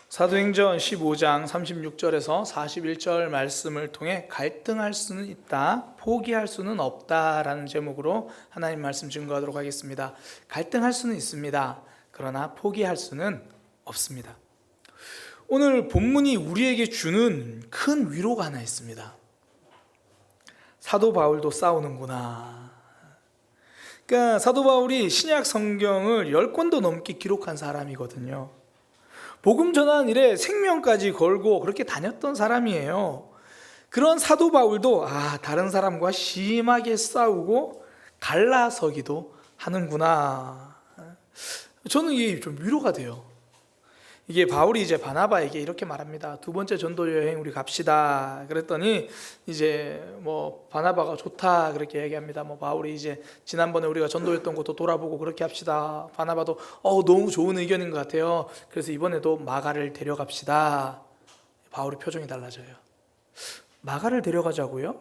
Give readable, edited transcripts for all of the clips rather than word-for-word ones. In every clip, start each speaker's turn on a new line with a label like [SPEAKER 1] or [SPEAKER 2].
[SPEAKER 1] 사도행전 15장 36절에서 41절 말씀을 통해 갈등할 수는 있다, 포기할 수는 없다라는 제목으로 하나님 말씀 증거하도록 하겠습니다. 갈등할 수는 있습니다. 그러나 포기할 수는 없습니다. 오늘 본문이 우리에게 주는 큰 위로가 하나 있습니다. 사도 바울도 싸우는구나. 그러니까 사도 바울이 신약 성경을 10권도 넘게 기록한 사람이거든요. 복음 전하는 일에 생명까지 걸고 그렇게 다녔던 사람이에요. 그런 사도 바울도 다른 사람과 심하게 싸우고 갈라서기도 하는구나. 저는 이게 좀 위로가 돼요. 이게 바울이 이제 바나바에게 이렇게 말합니다. 2번째 전도 여행 우리 갑시다. 그랬더니 이제 바나바가 좋다 그렇게 얘기합니다. 바울이 이제 지난번에 우리가 전도했던 것도 돌아보고 그렇게 합시다. 바나바도 너무 좋은 의견인 것 같아요. 그래서 이번에도 마가를 데려갑시다. 바울의 표정이 달라져요. 마가를 데려가자고요?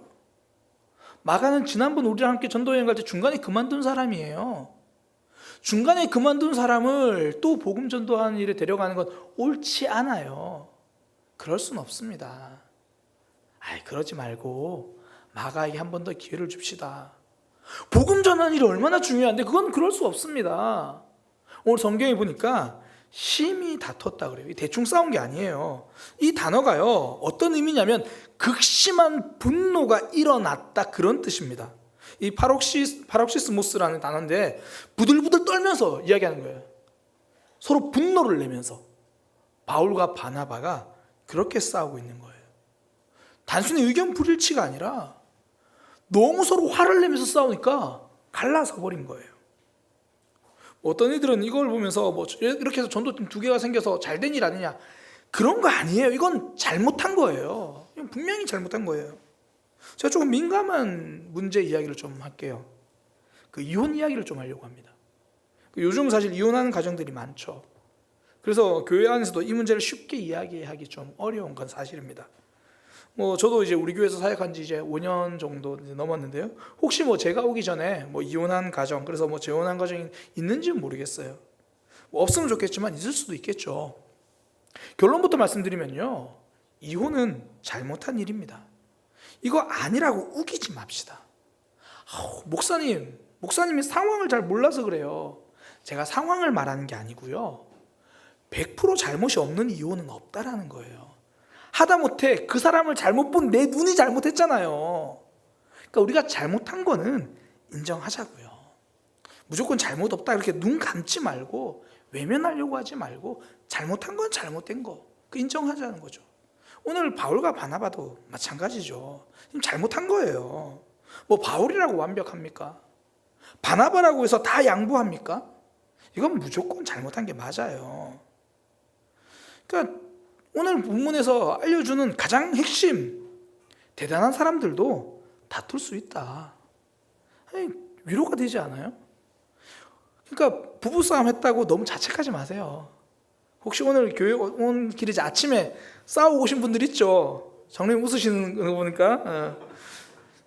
[SPEAKER 1] 마가는 지난번 우리랑 함께 전도 여행 갈 때 중간에 그만둔 사람이에요. 중간에 그만둔 사람을 또 복음 전도하는 일에 데려가는 건 옳지 않아요. 그럴 수는 없습니다. 그러지 말고 마가에게 한 번 더 기회를 줍시다. 복음 전하는 일이 얼마나 중요한데 그건 그럴 수 없습니다. 오늘 성경에 보니까 심히 다퉜다 그래요. 대충 싸운 게 아니에요. 이 단어가요, 어떤 의미냐면 극심한 분노가 일어났다 그런 뜻입니다. 이 파록시스모스라는 단어인데 부들부들 떨면서 이야기하는 거예요. 서로 분노를 내면서 바울과 바나바가 그렇게 싸우고 있는 거예요. 단순히 의견 불일치가 아니라 너무 서로 화를 내면서 싸우니까 갈라서 버린 거예요. 어떤 이들은 이걸 보면서 이렇게 해서 전도팀 2개가 생겨서 잘된 일 아니냐, 그런 거 아니에요. 이건 잘못한 거예요. 이건 분명히 잘못한 거예요. 제가 조금 민감한 문제 이야기를 좀 할게요. 이혼 이야기를 좀 하려고 합니다. 요즘 사실 이혼하는 가정들이 많죠. 그래서 교회 안에서도 이 문제를 쉽게 이야기하기 좀 어려운 건 사실입니다. 저도 이제 우리 교회에서 사역한 지 이제 5년 정도 넘었는데요. 혹시 제가 오기 전에 이혼한 가정, 그래서 재혼한 가정이 있는지는 모르겠어요. 없으면 좋겠지만 있을 수도 있겠죠. 결론부터 말씀드리면요, 이혼은 잘못한 일입니다. 이거 아니라고 우기지 맙시다. 목사님이 상황을 잘 몰라서 그래요. 제가 상황을 말하는 게 아니고요, 100% 잘못이 없는 이혼은 없다라는 거예요. 하다못해 그 사람을 잘못 본 내 눈이 잘못했잖아요. 그러니까 우리가 잘못한 거는 인정하자고요. 무조건 잘못 없다 이렇게 눈 감지 말고 외면하려고 하지 말고 잘못한 건 잘못된 거 인정하자는 거죠. 오늘 바울과 바나바도 마찬가지죠. 잘못한 거예요. 바울이라고 완벽합니까? 바나바라고 해서 다 양보합니까? 이건 무조건 잘못한 게 맞아요. 그러니까 오늘 본문에서 알려주는 가장 핵심, 대단한 사람들도 다툴 수 있다. 위로가 되지 않아요? 그러니까 부부싸움 했다고 너무 자책하지 마세요. 혹시 오늘 교회 온 길에 아침에 싸우고 오신 분들 있죠? 장로님 웃으시는 거 보니까.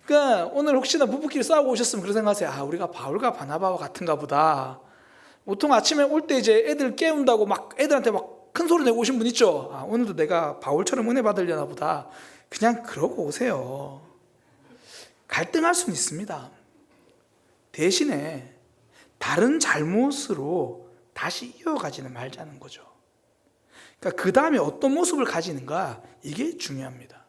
[SPEAKER 1] 그러니까 오늘 혹시나 부부끼리 싸우고 오셨으면 그런 생각하세요. 우리가 바울과 바나바와 같은가 보다. 보통 아침에 올 때 이제 애들 깨운다고 애들한테 큰 소리 내고 오신 분 있죠? 오늘도 내가 바울처럼 은혜 받으려나 보다. 그냥 그러고 오세요. 갈등할 수는 있습니다. 대신에 다른 잘못으로 다시 이어가지는 말자는 거죠. 그러니까 그 다음에 어떤 모습을 가지는가, 이게 중요합니다.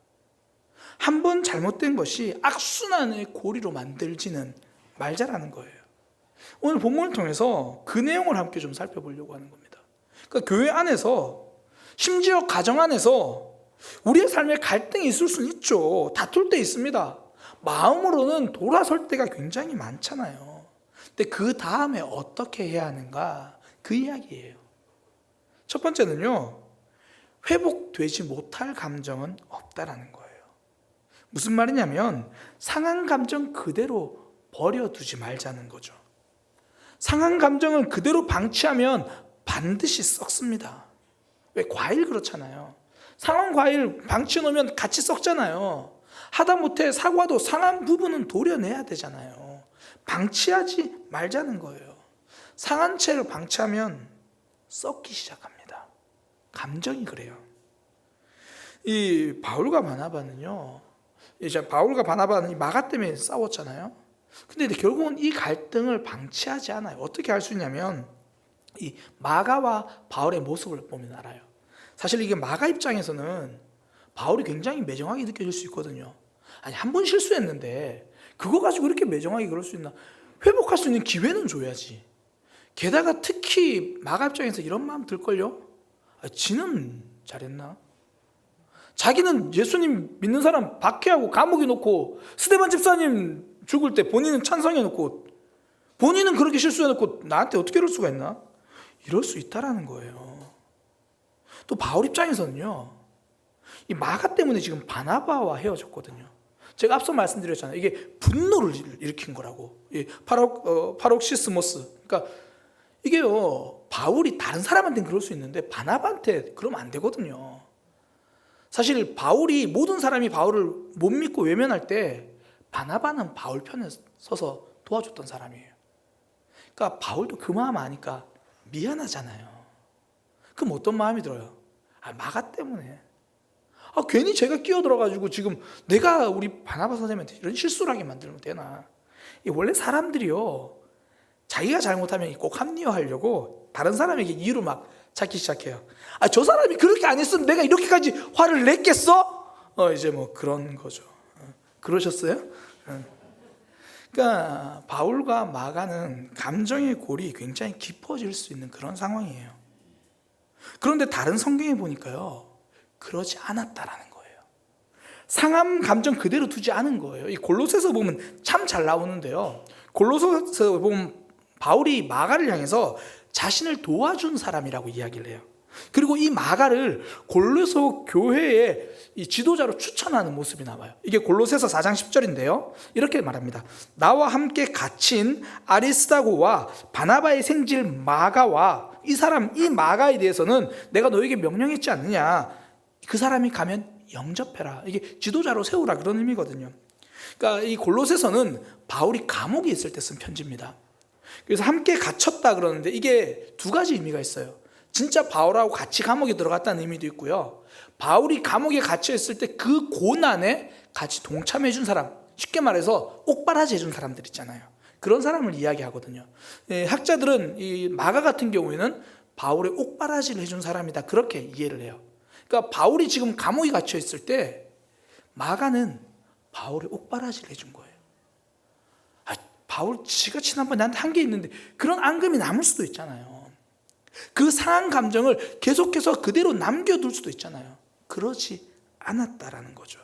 [SPEAKER 1] 한 번 잘못된 것이 악순환의 고리로 만들지는 말자라는 거예요. 오늘 본문을 통해서 그 내용을 함께 좀 살펴보려고 하는 겁니다. 그러니까 교회 안에서, 심지어 가정 안에서 우리의 삶에 갈등이 있을 수는 있죠. 다툴 때 있습니다. 마음으로는 돌아설 때가 굉장히 많잖아요. 근데 그 다음에 어떻게 해야 하는가, 그 이야기예요. 첫 번째는요, 회복되지 못할 감정은 없다라는 거예요. 무슨 말이냐면 상한 감정 그대로 버려두지 말자는 거죠. 상한 감정을 그대로 방치하면 반드시 썩습니다. 왜? 과일 그렇잖아요. 상한 과일 방치해 놓으면 같이 썩잖아요. 하다못해 사과도 상한 부분은 도려내야 되잖아요. 방치하지 말자는 거예요. 상한 채를 방치하면 썩기 시작합니다. 감정이 그래요. 이 바울과 바나바는요, 이제 바울과 바나바는 이 마가 때문에 싸웠잖아요. 근데 결국은 이 갈등을 방치하지 않아요. 어떻게 할 수 있냐면 이 마가와 바울의 모습을 보면 알아요. 사실 이게 마가 입장에서는 바울이 굉장히 매정하게 느껴질 수 있거든요. 아니, 한 번 실수했는데 그거 가지고 이렇게 매정하게 그럴 수 있나? 회복할 수 있는 기회는 줘야지. 게다가 특히 마가 입장에서 이런 마음 들걸요? 지는 잘했나? 자기는 예수님 믿는 사람 박해하고 감옥에 놓고 스데반 집사님 죽을 때 본인은 찬성해 놓고 본인은 그렇게 실수해 놓고 나한테 어떻게 이럴 수가 있나? 이럴 수 있다라는 거예요. 또 바울 입장에서는요, 이 마가 때문에 지금 바나바와 헤어졌거든요. 제가 앞서 말씀드렸잖아요. 이게 분노를 일으킨 거라고. 파록시스모스. 그러니까 이게요, 바울이 다른 사람한테는 그럴 수 있는데 바나바한테 그러면 안 되거든요. 사실 바울이, 모든 사람이 바울을 못 믿고 외면할 때 바나바는 바울 편에 서서 도와줬던 사람이에요. 그러니까 바울도 그 마음 아니까 미안하잖아요. 그럼 어떤 마음이 들어요? 마가 때문에. 괜히 제가 끼어들어가지고 지금 내가 우리 바나바 선생님한테 이런 실수를 하게 만들면 되나? 원래 사람들이요, 자기가 잘못하면 꼭 합리화하려고 다른 사람에게 이유를 막 찾기 시작해요. 저 사람이 그렇게 안 했으면 내가 이렇게까지 화를 냈겠어? 이제 뭐 그런 거죠. 그러셨어요? 그러니까 바울과 마가는 감정의 골이 굉장히 깊어질 수 있는 그런 상황이에요. 그런데 다른 성경에 보니까요, 그러지 않았다라는 거예요. 상한 감정 그대로 두지 않은 거예요. 이 골로새서 보면 참 잘 나오는데요, 골로새서 보면 바울이 마가를 향해서 자신을 도와준 사람이라고 이야기를 해요. 그리고 이 마가를 골로새 교회의 이 지도자로 추천하는 모습이 나와요. 이게 골로새서 4장 10절인데요. 이렇게 말합니다. 나와 함께 갇힌 아리스다고와 바나바의 생질 마가와 이 마가에 대해서는 내가 너에게 명령했지 않느냐. 그 사람이 가면 영접해라. 이게 지도자로 세우라, 그런 의미거든요. 그러니까 이 골로새서는 바울이 감옥에 있을 때 쓴 편지입니다. 그래서 함께 갇혔다 그러는데 이게 두 가지 의미가 있어요. 진짜 바울하고 같이 감옥에 들어갔다는 의미도 있고요, 바울이 감옥에 갇혀 있을 때 그 고난에 같이 동참해 준 사람, 쉽게 말해서 옥바라지 해준 사람들 있잖아요. 그런 사람을 이야기하거든요. 학자들은 이 마가 같은 경우에는 바울의 옥바라지를 해준 사람이다, 그렇게 이해를 해요. 그러니까 바울이 지금 감옥에 갇혀 있을 때 마가는 바울의 옥바라지를 해준 거예요. 바울 지가 지난번에 나한테 한 게 있는데 그런 앙금이 남을 수도 있잖아요. 그 상한 감정을 계속해서 그대로 남겨둘 수도 있잖아요. 그러지 않았다라는 거죠.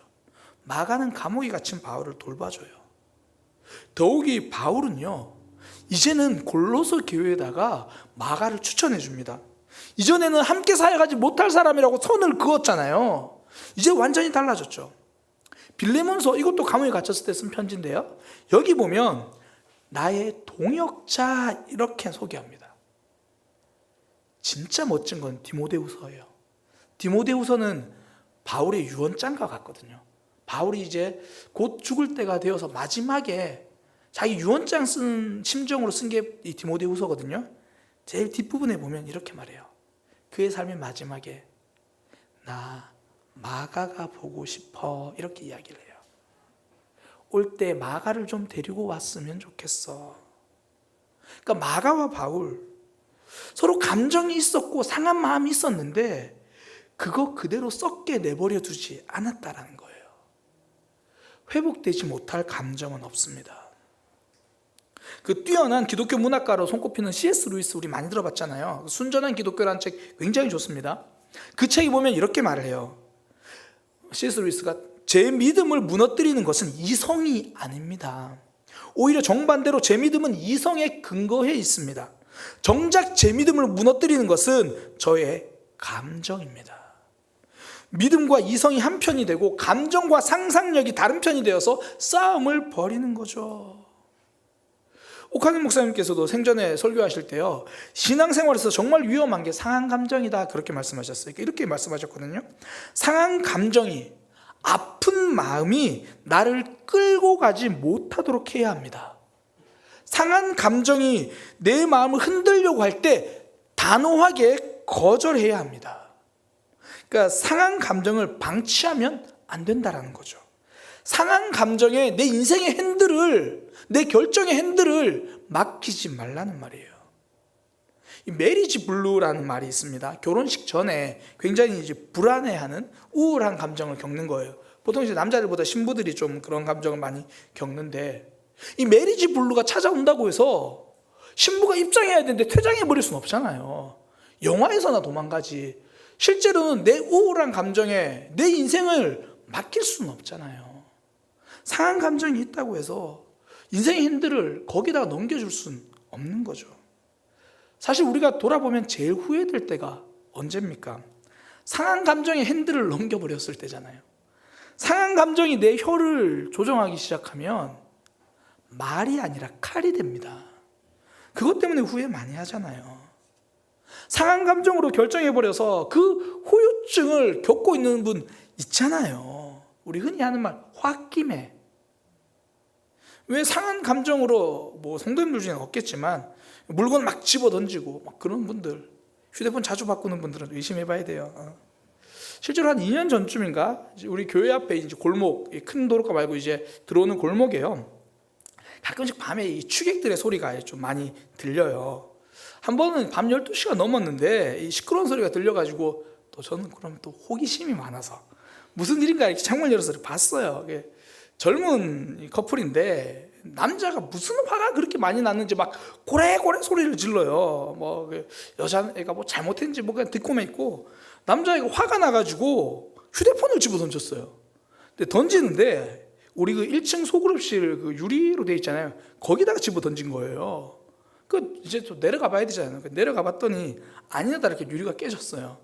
[SPEAKER 1] 마가는 감옥에 갇힌 바울을 돌봐줘요. 더욱이 바울은요, 이제는 골로새 교회에다가 마가를 추천해 줍니다. 이전에는 함께 사역하지 못할 사람이라고 선을 그었잖아요. 이제 완전히 달라졌죠. 빌레몬서, 이것도 감옥에 갇혔을 때 쓴 편지인데요, 여기 보면 나의 동역자 이렇게 소개합니다. 진짜 멋진 건 디모데후서예요. 디모데후서는 바울의 유언장과 같거든요. 바울이 이제 곧 죽을 때가 되어서 마지막에 자기 유언장 쓴 심정으로 쓴 게 이 디모데후서거든요. 제일 뒷부분에 보면 이렇게 말해요. 그의 삶의 마지막에 나 마가가 보고 싶어, 이렇게 이야기를 해요. 올 때 마가를 좀 데리고 왔으면 좋겠어. 그러니까 마가와 바울 서로 감정이 있었고 상한 마음이 있었는데 그거 그대로 썩게 내버려 두지 않았다라는 거예요. 회복되지 못할 감정은 없습니다. 그 뛰어난 기독교 문학가로 손꼽히는 C.S. 루이스, 우리 많이 들어봤잖아요. 순전한 기독교라는 책 굉장히 좋습니다. 그 책에 보면 이렇게 말을 해요. C.S. 루이스가 제 믿음을 무너뜨리는 것은 이성이 아닙니다. 오히려 정반대로 제 믿음은 이성에 근거해 있습니다. 정작 제 믿음을 무너뜨리는 것은 저의 감정입니다. 믿음과 이성이 한 편이 되고 감정과 상상력이 다른 편이 되어서 싸움을 벌이는 거죠. 옥하균 목사님께서도 생전에 설교하실 때요, 신앙생활에서 정말 위험한 게 상한 감정이다, 그렇게 말씀하셨어요. 이렇게 말씀하셨거든요. 상한 감정이, 아픈 마음이 나를 끌고 가지 못하도록 해야 합니다. 상한 감정이 내 마음을 흔들려고 할 때 단호하게 거절해야 합니다. 그러니까 상한 감정을 방치하면 안 된다라는 거죠. 상한 감정에 내 인생의 핸들을, 내 결정의 핸들을 맡기지 말라는 말이에요. 이 메리지 블루라는 말이 있습니다. 결혼식 전에 굉장히 이제 불안해하는 우울한 감정을 겪는 거예요. 보통 이제 남자들보다 신부들이 좀 그런 감정을 많이 겪는데, 이 메리지 블루가 찾아온다고 해서 신부가 입장해야 되는데 퇴장해 버릴 수는 없잖아요. 영화에서나 도망가지. 실제로는 내 우울한 감정에 내 인생을 맡길 수는 없잖아요. 상한 감정이 있다고 해서 인생의 핸들을 거기다가 넘겨줄 수는 없는 거죠. 사실 우리가 돌아보면 제일 후회될 때가 언제입니까? 상한 감정의 핸들을 넘겨버렸을 때잖아요. 상한 감정이 내 혀를 조종하기 시작하면 말이 아니라 칼이 됩니다. 그것 때문에 후회 많이 하잖아요. 상한 감정으로 결정해버려서 그 후유증을 겪고 있는 분 있잖아요. 우리 흔히 하는 말 홧김에. 왜 상한 감정으로, 뭐 성도님들 중에는 없겠지만 물건 막 집어 던지고 막 그런 분들, 휴대폰 자주 바꾸는 분들은 의심해 봐야 돼요. 실제로 한 2년 전쯤인가 우리 교회 앞에 이제 골목, 큰 도로가 말고 이제 들어오는 골목이에요. 가끔씩 밤에 이 취객들의 소리가 좀 많이 들려요. 한 번은 밤 12시가 넘었는데 이 시끄러운 소리가 들려가지고 또 저는 그럼 또 호기심이 많아서 무슨 일인가 이렇게 창문 열어서 봤어요. 젊은 커플인데 남자가 무슨 화가 그렇게 많이 났는지 막 고래고래 소리를 질러요. 뭐 여자애가 뭐 잘못했는지 뭐 그냥 듣고만 있고, 남자애가 화가 나가지고 휴대폰을 집어 던졌어요. 근데 던지는데 우리 그 1층 소그룹실 그 유리로 돼 있잖아요. 거기다가 집어 던진 거예요. 그 이제 또 내려가 봐야 되잖아요. 내려가 봤더니 아니나 다르게 유리가 깨졌어요.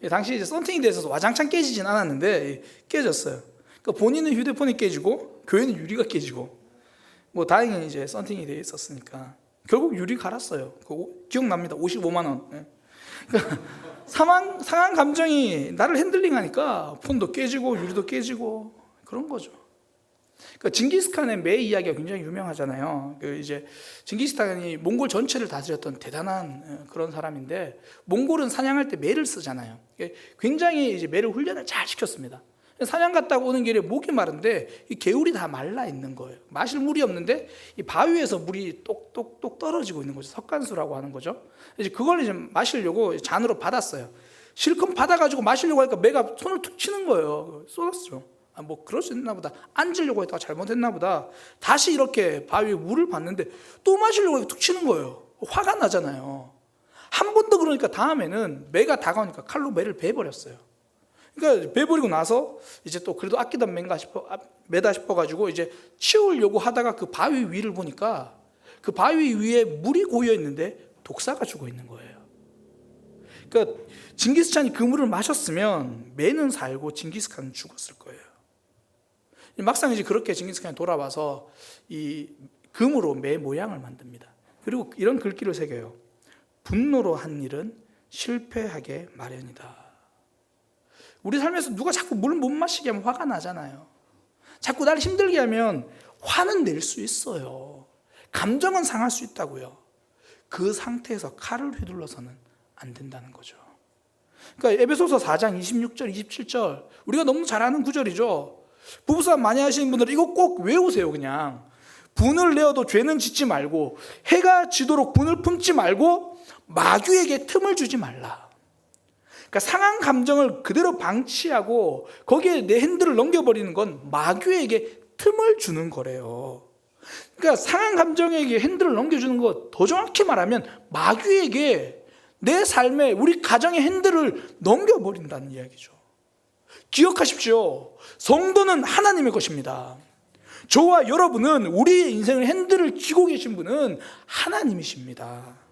[SPEAKER 1] 당시 이제 썬팅이 돼 있어서 와장창 깨지진 않았는데 깨졌어요. 그러니까 본인은 휴대폰이 깨지고 교회는 유리가 깨지고, 뭐 다행히 이제 썬팅이 돼 있었으니까 결국 유리 갈았어요. 그거 기억납니다. 55만 원. 네. 그러니까 상한 감정이 나를 핸들링하니까 폰도 깨지고 유리도 깨지고 그런 거죠. 그러니까 징기스칸의 매 이야기가 굉장히 유명하잖아요. 이제 징기스칸이 몽골 전체를 다스렸던 대단한 그런 사람인데, 몽골은 사냥할 때 매를 쓰잖아요. 굉장히 이제 매를 훈련을 잘 시켰습니다. 사냥 갔다가 오는 길에 목이 마른데 이 개울이 다 말라 있는 거예요. 마실 물이 없는데 이 바위에서 물이 똑똑똑 떨어지고 있는 거죠. 석간수라고 하는 거죠. 이제 그걸 이제 마시려고 잔으로 받았어요. 실컷 받아가지고 마시려고 하니까 매가 손을 툭 치는 거예요. 쏟았죠. 뭐 그럴 수 있나 보다. 앉으려고 했다가 잘못했나 보다. 다시 이렇게 바위에 물을 받는데 또 마시려고 해서 툭 치는 거예요. 화가 나잖아요. 한 번 더 그러니까 다음에는 매가 다가오니까 칼로 매를 베버렸어요. 그러니까 베버리고 나서 이제 또 그래도 아끼던 매다 싶어가지고 이제 치우려고 하다가 그 바위 위를 보니까 그 바위 위에 물이 고여 있는데 독사가 죽어 있는 거예요. 그러니까 징기스칸이 그 물을 마셨으면 매는 살고 징기스칸은 죽었을 거예요. 막상 이제 그렇게 징기스칸이 돌아와서 이 금으로 매 모양을 만듭니다. 그리고 이런 글귀를 새겨요. 분노로 한 일은 실패하게 마련이다. 우리 삶에서 누가 자꾸 물 못 마시게 하면 화가 나잖아요. 자꾸 나를 힘들게 하면 화는 낼 수 있어요. 감정은 상할 수 있다고요. 그 상태에서 칼을 휘둘러서는 안 된다는 거죠. 그러니까 에베소서 4장 26절, 27절 우리가 너무 잘 아는 구절이죠. 부부싸움 많이 하시는 분들은 이거 꼭 외우세요. 그냥 분을 내어도 죄는 짓지 말고 해가 지도록 분을 품지 말고 마귀에게 틈을 주지 말라. 그러니까 상한 감정을 그대로 방치하고 거기에 내 핸들을 넘겨버리는 건 마귀에게 틈을 주는 거래요. 그러니까 상한 감정에게 핸들을 넘겨주는 거, 더 정확히 말하면 마귀에게 내 삶에, 우리 가정의 핸들을 넘겨버린다는 이야기죠. 기억하십시오. 성도는 하나님의 것입니다. 저와 여러분은, 우리의 인생의 핸들을 쥐고 계신 분은 하나님이십니다.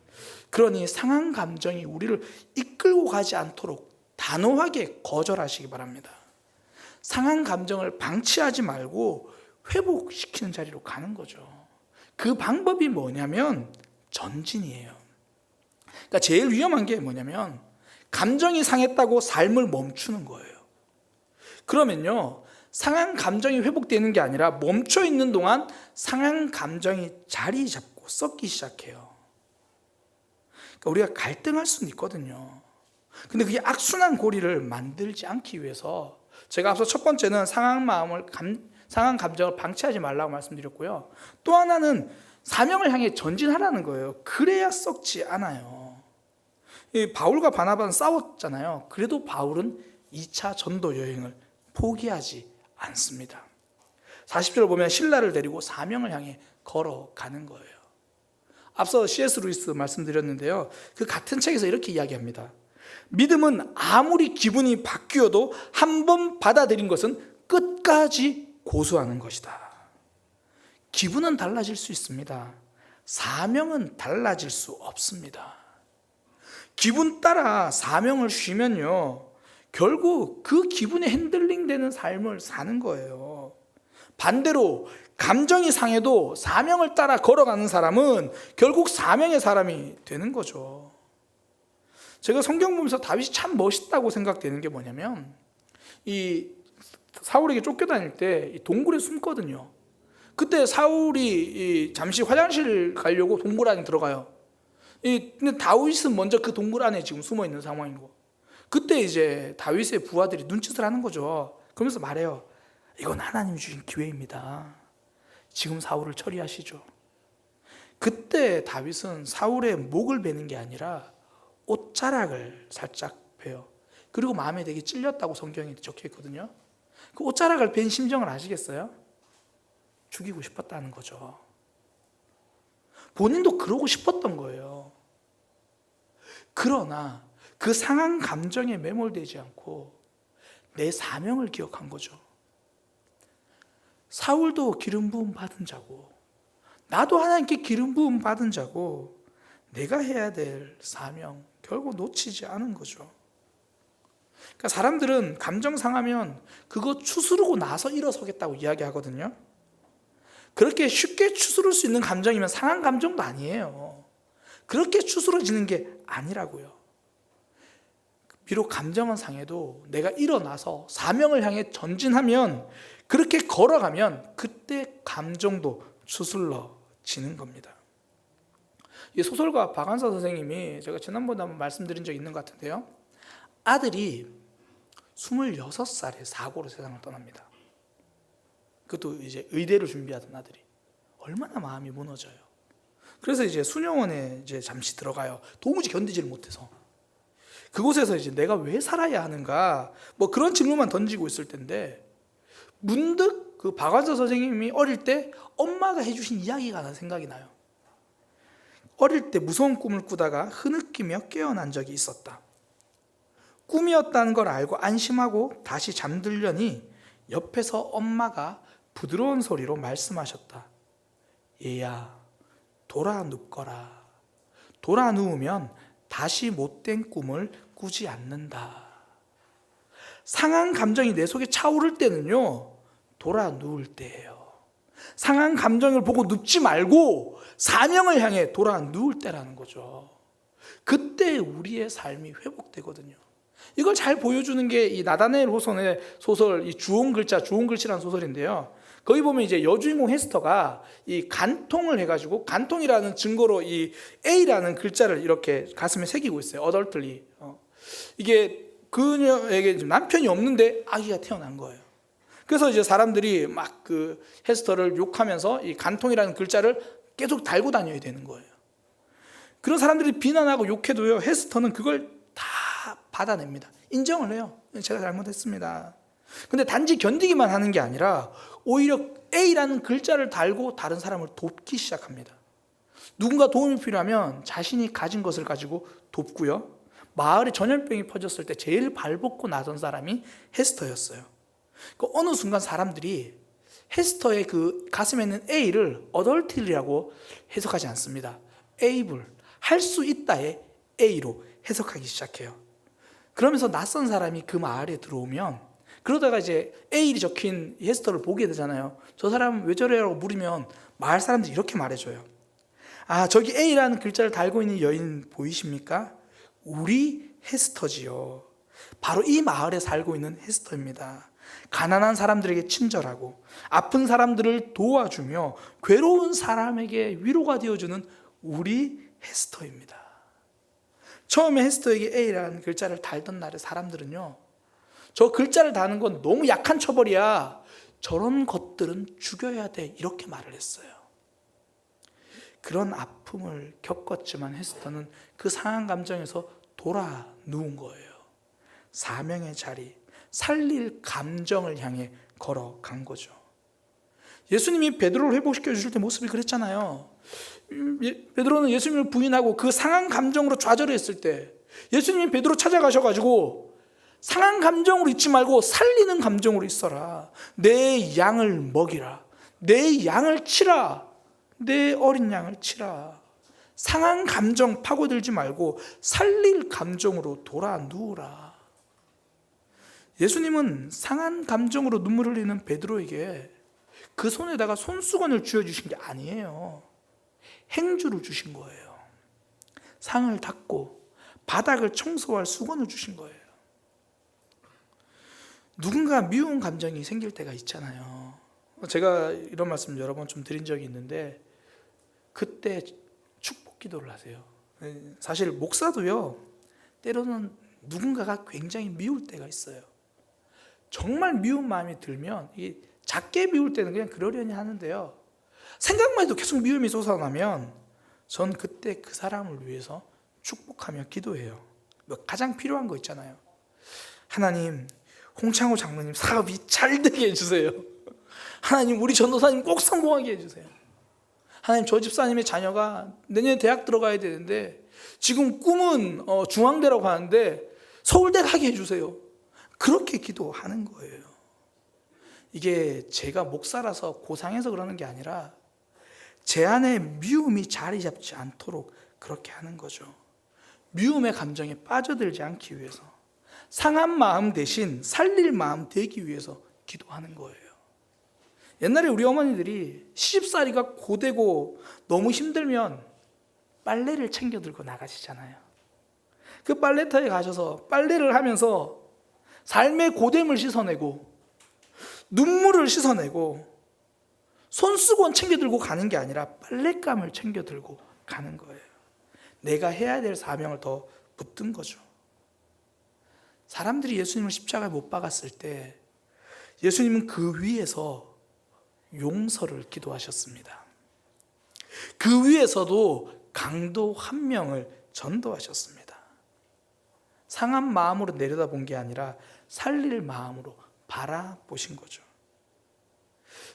[SPEAKER 1] 그러니 상한 감정이 우리를 이끌고 가지 않도록 단호하게 거절하시기 바랍니다. 상한 감정을 방치하지 말고 회복시키는 자리로 가는 거죠. 그 방법이 뭐냐면 전진이에요. 그러니까 제일 위험한 게 뭐냐면 감정이 상했다고 삶을 멈추는 거예요. 그러면요, 상한 감정이 회복되는 게 아니라 멈춰 있는 동안 상한 감정이 자리 잡고 자꾸 썩기 시작해요. 그러니까 우리가 갈등할 수는 있거든요. 근데 그게 악순환 고리를 만들지 않기 위해서 제가 앞서 첫 번째는 상한 감정을 방치하지 말라고 말씀드렸고요. 또 하나는 사명을 향해 전진하라는 거예요. 그래야 썩지 않아요. 바울과 바나바는 싸웠잖아요. 그래도 바울은 2차 전도 여행을 포기하지 않습니다. 40절 보면 신라를 데리고 사명을 향해 걸어가는 거예요. 앞서 C.S. 루이스 말씀드렸는데요. 그 같은 책에서 이렇게 이야기합니다. 믿음은 아무리 기분이 바뀌어도 한 번 받아들인 것은 끝까지 고수하는 것이다. 기분은 달라질 수 있습니다. 사명은 달라질 수 없습니다. 기분 따라 사명을 쉬면요, 결국 그 기분에 핸들링되는 삶을 사는 거예요. 반대로 감정이 상해도 사명을 따라 걸어가는 사람은 결국 사명의 사람이 되는 거죠. 제가 성경 보면서 다윗이 참 멋있다고 생각되는 게 뭐냐면, 이 사울에게 쫓겨다닐 때 동굴에 숨거든요. 그때 사울이 잠시 화장실 가려고 동굴 안에 들어가요. 근데 다윗은 먼저 그 동굴 안에 지금 숨어 있는 상황이고, 그때 이제 다윗의 부하들이 눈짓을 하는 거죠. 그러면서 말해요. 이건 하나님이 주신 기회입니다. 지금 사울을 처리하시죠. 그때 다윗은 사울의 목을 베는 게 아니라 옷자락을 살짝 베요. 그리고 마음에 되게 찔렸다고 성경에 적혀 있거든요. 그 옷자락을 벤 심정을 아시겠어요? 죽이고 싶었다는 거죠. 본인도 그러고 싶었던 거예요. 그러나 그 상한 감정에 매몰되지 않고 내 사명을 기억한 거죠. 사울도 기름 부음 받은 자고, 나도 하나님께 기름 부음 받은 자고, 내가 해야 될 사명 결국 놓치지 않은 거죠. 그러니까 사람들은 감정 상하면 그거 추스르고 나서 일어서겠다고 이야기하거든요. 그렇게 쉽게 추스를 수 있는 감정이면 상한 감정도 아니에요. 그렇게 추스러지는 게 아니라고요. 비록 감정은 상해도 내가 일어나서 사명을 향해 전진하면, 그렇게 걸어가면 그때 감정도 추슬러지는 겁니다. 이 소설가 박한서 선생님이, 제가 지난번에 한번 말씀드린 적이 있는 것 같은데요, 아들이 26살에 사고로 세상을 떠납니다. 그것도 이제 의대를 준비하던 아들이. 얼마나 마음이 무너져요. 그래서 이제 수녀원에 이제 잠시 들어가요. 도무지 견디지를 못해서. 그곳에서 이제 내가 왜 살아야 하는가, 뭐 그런 질문만 던지고 있을 텐데, 문득 그 박완서 선생님이 어릴 때 엄마가 해주신 이야기가 하나 생각이 나요. 어릴 때 무서운 꿈을 꾸다가 흐느끼며 깨어난 적이 있었다. 꿈이었다는 걸 알고 안심하고 다시 잠들려니 옆에서 엄마가 부드러운 소리로 말씀하셨다. 얘야, 돌아 눕거라. 돌아 누우면 다시 못된 꿈을 꾸지 않는다. 상한 감정이 내 속에 차오를 때는요, 돌아 누울 때예요. 상한 감정을 보고 눕지 말고 사명을 향해 돌아 누울 때라는 거죠. 그때 우리의 삶이 회복되거든요. 이걸 잘 보여주는 게 이 나다나엘 호손의 소설, 이 주홍글씨라는 소설인데요. 거기 보면 이제 여주인공 헤스터가 이 간통을 해가지고, 간통이라는 증거로 이 A라는 글자를 이렇게 가슴에 새기고 있어요. 어덜틀리. 이게 그녀에게 남편이 없는데 아기가 태어난 거예요. 그래서 이제 사람들이 막 그 헤스터를 욕하면서 이 간통이라는 글자를 계속 달고 다녀야 되는 거예요. 그런 사람들이 비난하고 욕해도요, 헤스터는 그걸 다 받아냅니다. 인정을 해요. 제가 잘못했습니다. 근데 단지 견디기만 하는 게 아니라 오히려 A라는 글자를 달고 다른 사람을 돕기 시작합니다. 누군가 도움이 필요하면 자신이 가진 것을 가지고 돕고요. 마을에 전염병이 퍼졌을 때 제일 발벗고 나선 사람이 헤스터였어요. 어느 순간 사람들이 헤스터의 그 가슴에 있는 A를 어덜틀리라고 해석하지 않습니다. able, 할 수 있다의 A로 해석하기 시작해요. 그러면서 낯선 사람이 그 마을에 들어오면, 그러다가 이제 A이 적힌 헤스터를 보게 되잖아요. 저 사람은 왜 저래라고 물으면 마을 사람들이 이렇게 말해줘요. 아, 저기 A라는 글자를 달고 있는 여인 보이십니까? 우리 헤스터지요. 바로 이 마을에 살고 있는 헤스터입니다. 가난한 사람들에게 친절하고 아픈 사람들을 도와주며 괴로운 사람에게 위로가 되어주는 우리 에스더입니다. 처음에 에스더에게 A라는 글자를 달던 날에 사람들은요, 저 글자를 다는 건 너무 약한 처벌이야, 저런 것들은 죽여야 돼, 이렇게 말을 했어요. 그런 아픔을 겪었지만 에스더는 그 상한 감정에서 돌아 누운 거예요. 사명의 자리, 살릴 감정을 향해 걸어간 거죠. 예수님이 베드로를 회복시켜 주실 때 모습이 그랬잖아요. 베드로는 예수님을 부인하고 그 상한 감정으로 좌절했을 때 예수님이 베드로 찾아가셔가지고 상한 감정으로 있지 말고 살리는 감정으로 있어라. 내 양을 먹이라. 내 양을 치라. 내 어린 양을 치라. 상한 감정 파고들지 말고 살릴 감정으로 돌아 누우라. 예수님은 상한 감정으로 눈물 흘리는 베드로에게 그 손에다가 손수건을 쥐어주신 게 아니에요. 행주를 주신 거예요. 상을 닦고 바닥을 청소할 수건을 주신 거예요. 누군가 미운 감정이 생길 때가 있잖아요. 제가 이런 말씀 여러 번 좀 드린 적이 있는데, 그때 축복 기도를 하세요. 사실 목사도요, 때로는 누군가가 굉장히 미울 때가 있어요. 정말 미운 마음이 들면, 작게 미울 때는 그냥 그러려니 하는데요, 생각만 해도 계속 미움이 솟아나면 전 그때 그 사람을 위해서 축복하며 기도해요. 가장 필요한 거 있잖아요. 하나님, 홍창호 장로님 사업이 잘 되게 해주세요. 하나님, 우리 전도사님 꼭 성공하게 해주세요. 하나님, 저 집사님의 자녀가 내년에 대학 들어가야 되는데 지금 꿈은 중앙대라고 하는데 서울대 가게 해주세요. 그렇게 기도하는 거예요. 이게 제가 목사라서 고상해서 그러는 게 아니라 제 안에 미움이 자리 잡지 않도록 그렇게 하는 거죠. 미움의 감정에 빠져들지 않기 위해서, 상한 마음 대신 살릴 마음 되기 위해서 기도하는 거예요. 옛날에 우리 어머니들이 시집살이가 고되고 너무 힘들면 빨래를 챙겨 들고 나가시잖아요. 그 빨래터에 가셔서 빨래를 하면서 삶의 고됨을 씻어내고 눈물을 씻어내고 손수건 챙겨 들고 가는 게 아니라 빨랫감을 챙겨 들고 가는 거예요. 내가 해야 될 사명을 더 붙든 거죠. 사람들이 예수님을 십자가에 못 박았을 때 예수님은 그 위에서 용서를 기도하셨습니다. 그 위에서도 강도 한 명을 전도하셨습니다. 상한 마음으로 내려다본 게 아니라 살릴 마음으로 바라보신 거죠.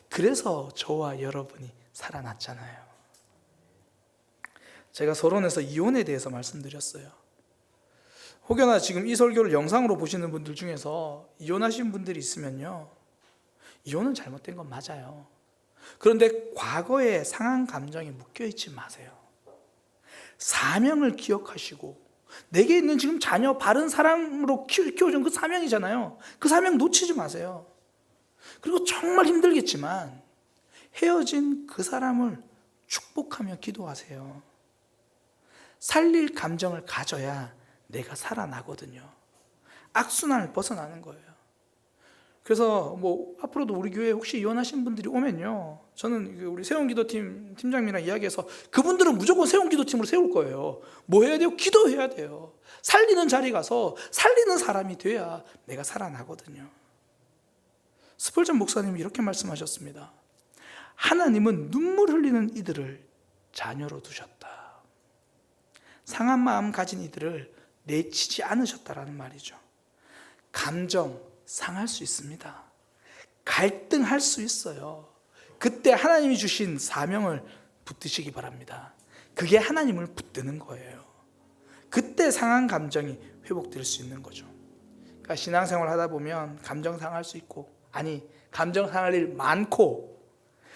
[SPEAKER 1] 그래서 저와 여러분이 살아났잖아요. 제가 서론에서 이혼에 대해서 말씀드렸어요. 혹여나 지금 이 설교를 영상으로 보시는 분들 중에서 이혼하신 분들이 있으면요, 이혼은 잘못된 건 맞아요. 그런데 과거의 상한 감정에 묶여있지 마세요. 사명을 기억하시고, 내게 있는 지금 자녀 바른 사람으로 키워준 그 사명이잖아요. 그 사명 놓치지 마세요. 그리고 정말 힘들겠지만 헤어진 그 사람을 축복하며 기도하세요. 살릴 감정을 가져야 내가 살아나거든요. 악순환을 벗어나는 거예요. 그래서 앞으로도 우리 교회에 혹시 이혼하신 분들이 오면요, 저는 우리 세운기도팀 팀장님이랑 이야기해서 그분들은 무조건 세운기도팀으로 세울 거예요. 뭐 해야 돼요? 기도해야 돼요. 살리는 자리 가서 살리는 사람이 돼야 내가 살아나거든요. 스펄전 목사님이 이렇게 말씀하셨습니다. 하나님은 눈물 흘리는 이들을 자녀로 두셨다. 상한 마음 가진 이들을 내치지 않으셨다라는 말이죠. 감정 상할 수 있습니다. 갈등할 수 있어요. 그때 하나님이 주신 사명을 붙드시기 바랍니다. 그게 하나님을 붙드는 거예요. 그때 상한 감정이 회복될 수 있는 거죠. 그러니까 신앙생활 하다 보면 감정 상할 수 있고, 감정 상할 일 많고,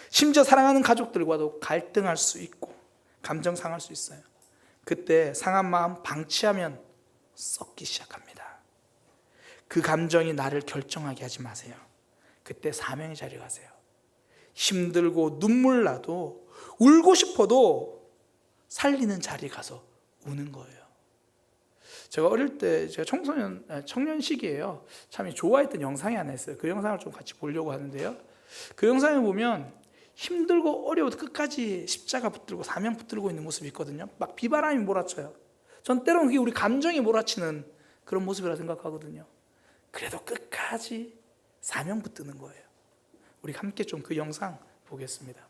[SPEAKER 1] 심지어 사랑하는 가족들과도 갈등할 수 있고 감정 상할 수 있어요. 그때 상한 마음 방치하면 썩기 시작합니다. 그 감정이 나를 결정하게 하지 마세요. 그때 사명의 자리에 가세요. 힘들고 눈물 나도, 울고 싶어도 살리는 자리에 가서 우는 거예요. 제가 어릴 때 제가 청년 시기예요. 참 좋아했던 영상이 하나 있어요. 그 영상을 좀 같이 보려고 하는데요. 그 영상에 보면 힘들고 어려워도 끝까지 십자가 붙들고 사명 붙들고 있는 모습이 있거든요. 막 비바람이 몰아쳐요. 전 때로는 그게 우리 감정이 몰아치는 그런 모습이라 생각하거든요. 그래도 끝까지 사명 붙드는 거예요. 우리 함께 좀 그 영상 보겠습니다.